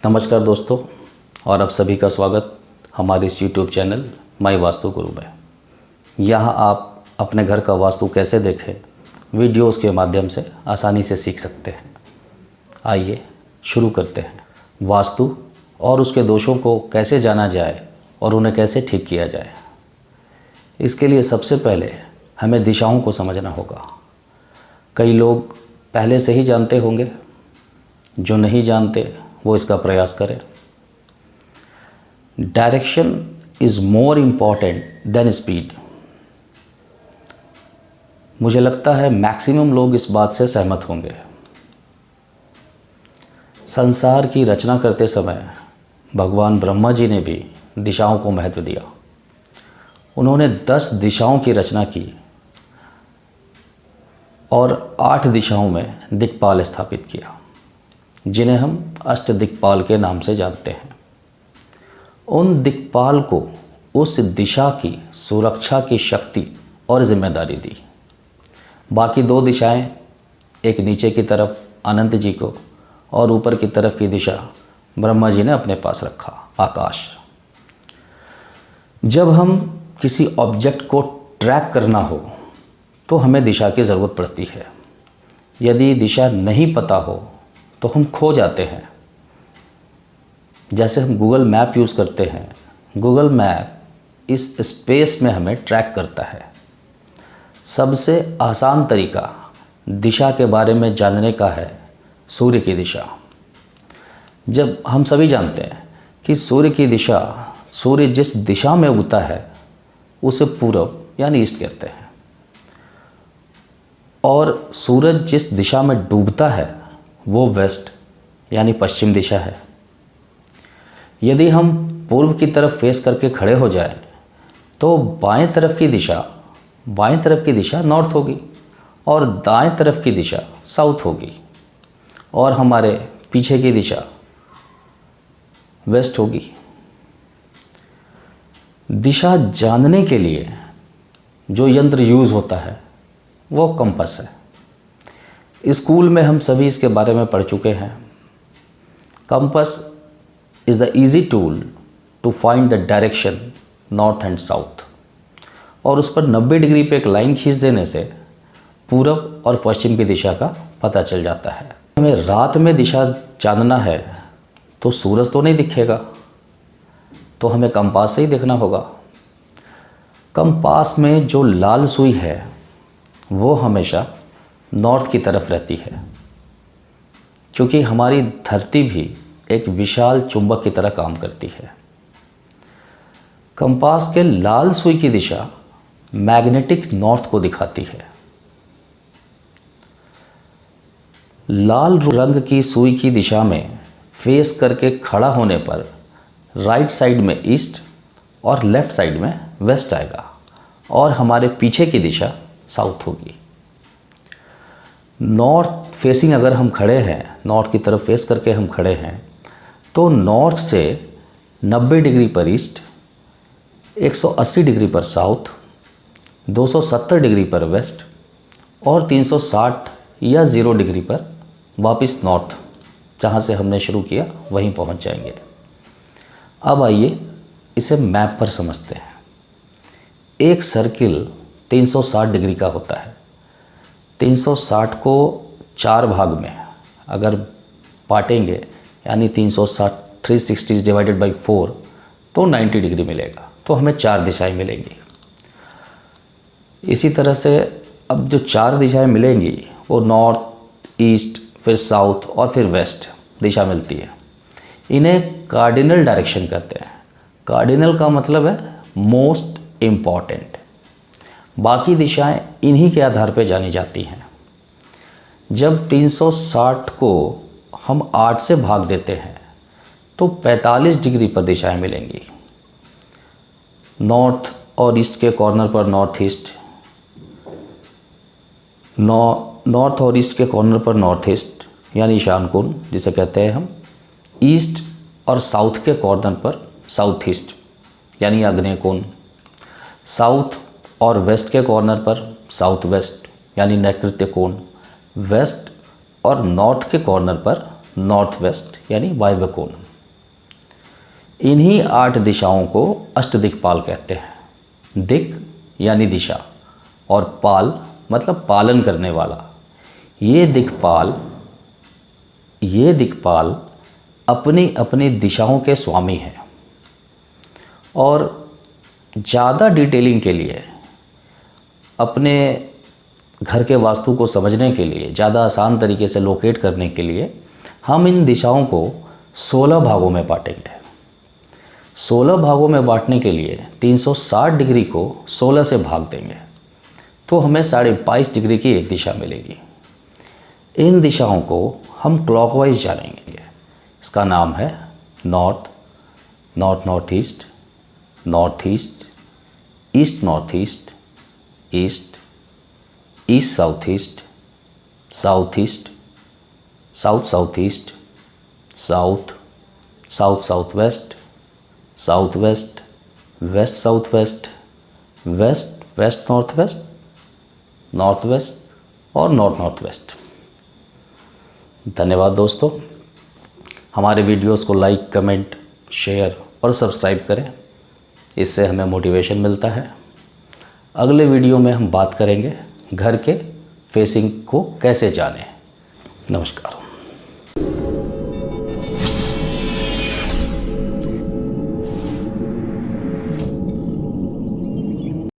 नमस्कार दोस्तों, और आप सभी का स्वागत हमारे इस YouTube चैनल माई वास्तु गुरु में। यहाँ आप अपने घर का वास्तु कैसे देखें वीडियोस के माध्यम से आसानी से सीख सकते हैं। आइए शुरू करते हैं। वास्तु और उसके दोषों को कैसे जाना जाए और उन्हें कैसे ठीक किया जाए, इसके लिए सबसे पहले हमें दिशाओं को समझना होगा। कई लोग पहले से ही जानते होंगे, जो नहीं जानते वो इसका प्रयास करें। Direction is more important than speed. मुझे लगता है मैक्सिमम लोग इस बात से सहमत होंगे। संसार की रचना करते समय भगवान ब्रह्मा जी ने भी दिशाओं को महत्व दिया। उन्होंने 10 दिशाओं की रचना की और 8 दिशाओं में दिक्पाल स्थापित किया, जिन्हें हम अष्ट दिक्पाल के नाम से जानते हैं। उन दिक्पाल को उस दिशा की सुरक्षा की शक्ति और जिम्मेदारी दी। बाकी 2 दिशाएं, एक नीचे की तरफ अनंत जी को और ऊपर की तरफ की दिशा ब्रह्मा जी ने अपने पास रखा, आकाश। जब हम किसी ऑब्जेक्ट को ट्रैक करना हो तो हमें दिशा की ज़रूरत पड़ती है। यदि दिशा नहीं पता हो तो हम खो जाते हैं। जैसे हम गूगल मैप यूज़ करते हैं, गूगल मैप इस स्पेस में हमें ट्रैक करता है। सबसे आसान तरीका दिशा के बारे में जानने का है सूर्य की दिशा। जब हम सभी जानते हैं कि सूर्य की दिशा, सूर्य जिस दिशा में उगता है उसे पूरब यानी ईस्ट कहते हैं, और सूरज जिस दिशा में डूबता है वो वेस्ट यानी पश्चिम दिशा है। यदि हम पूर्व की तरफ फेस करके खड़े हो जाएं तो बाएं तरफ की दिशा नॉर्थ होगी और दाएं तरफ की दिशा साउथ होगी, और हमारे पीछे की दिशा वेस्ट होगी। दिशा जानने के लिए जो यंत्र यूज़ होता है वो कंपास है। स्कूल में हम सभी इसके बारे में पढ़ चुके हैं। Compass is the easy tool to find the direction north and south, और उस पर 90 डिग्री पे एक लाइन खींच देने से पूरब और पश्चिम की दिशा का पता चल जाता है। हमें रात में दिशा जानना है तो सूरज तो नहीं दिखेगा, तो हमें कंपास से ही देखना होगा। कंपास में जो लाल सुई है वो हमेशा नॉर्थ की तरफ रहती है, क्योंकि हमारी धरती भी एक विशाल चुंबक की तरह काम करती है। कंपास के लाल सुई की दिशा मैग्नेटिक नॉर्थ को दिखाती है। लाल रंग की सुई की दिशा में फेस करके खड़ा होने पर राइट साइड में ईस्ट और लेफ्ट साइड में वेस्ट आएगा, और हमारे पीछे की दिशा साउथ होगी। नॉर्थ फेसिंग अगर हम खड़े हैं, नॉर्थ की तरफ फेस करके हम खड़े हैं, तो नॉर्थ से 90 डिग्री पर ईस्ट, 180 डिग्री पर साउथ, 270 डिग्री पर वेस्ट और 360 या 0 डिग्री पर वापस नॉर्थ, जहाँ से हमने शुरू किया वहीं पहुँच जाएंगे। अब आइए इसे मैप पर समझते हैं। एक सर्किल 360 डिग्री का होता है। 360 को 4 भाग में अगर बांटेंगे, यानी 360 डिवाइडेड बाई 4, तो 90 डिग्री मिलेगा, तो हमें 4 दिशाएं मिलेंगी। इसी तरह से अब जो 4 दिशाएं मिलेंगी वो नॉर्थ, ईस्ट, फिर साउथ और फिर वेस्ट दिशा मिलती है। इन्हें कार्डिनल डायरेक्शन कहते हैं। कार्डिनल का मतलब है मोस्ट इम्पॉर्टेंट। बाकी दिशाएं इन्हीं के आधार पर जानी जाती हैं। जब 360 को हम 8 से भाग देते हैं तो 45 डिग्री पर दिशाएं मिलेंगी। नॉर्थ और ईस्ट के कॉर्नर पर नॉर्थ ईस्ट, नॉर्थ और ईस्ट के कॉर्नर पर नॉर्थ ईस्ट यानी ईशान कोण जिसे कहते हैं हम। ईस्ट और साउथ के कॉर्नर पर साउथ ईस्ट यानी आग्नेय कोण। साउथ और वेस्ट के कॉर्नर पर साउथ वेस्ट यानी नैऋत्य कोण। वेस्ट और नॉर्थ के कॉर्नर पर नॉर्थ वेस्ट यानी वायव्य कोण। इन्हीं 8 दिशाओं को अष्टदिक्पाल कहते हैं। दिक यानी दिशा और पाल मतलब पालन करने वाला। ये दिक्पाल अपनी अपनी दिशाओं के स्वामी हैं। और ज़्यादा डिटेलिंग के लिए, अपने घर के वास्तु को समझने के लिए, ज़्यादा आसान तरीके से लोकेट करने के लिए हम इन दिशाओं को 16 भागों में बांटेंगे। 16 भागों में बांटने के लिए 360 डिग्री को 16 से भाग देंगे तो हमें 22.5 डिग्री की एक दिशा मिलेगी। इन दिशाओं को हम क्लॉकवाइज जानेंगे। इसका नाम है north, north east, north east, east north east, east, east south east, south east, south south east, south, south south west, south west, west south west, west west north west, north west और north north west. धन्यवाद दोस्तों। हमारे videos को like, comment, share और subscribe करें, इससे हमें motivation मिलता है। अगले वीडियो में हम बात करेंगे घर के फेसिंग को कैसे जानें। नमस्कार।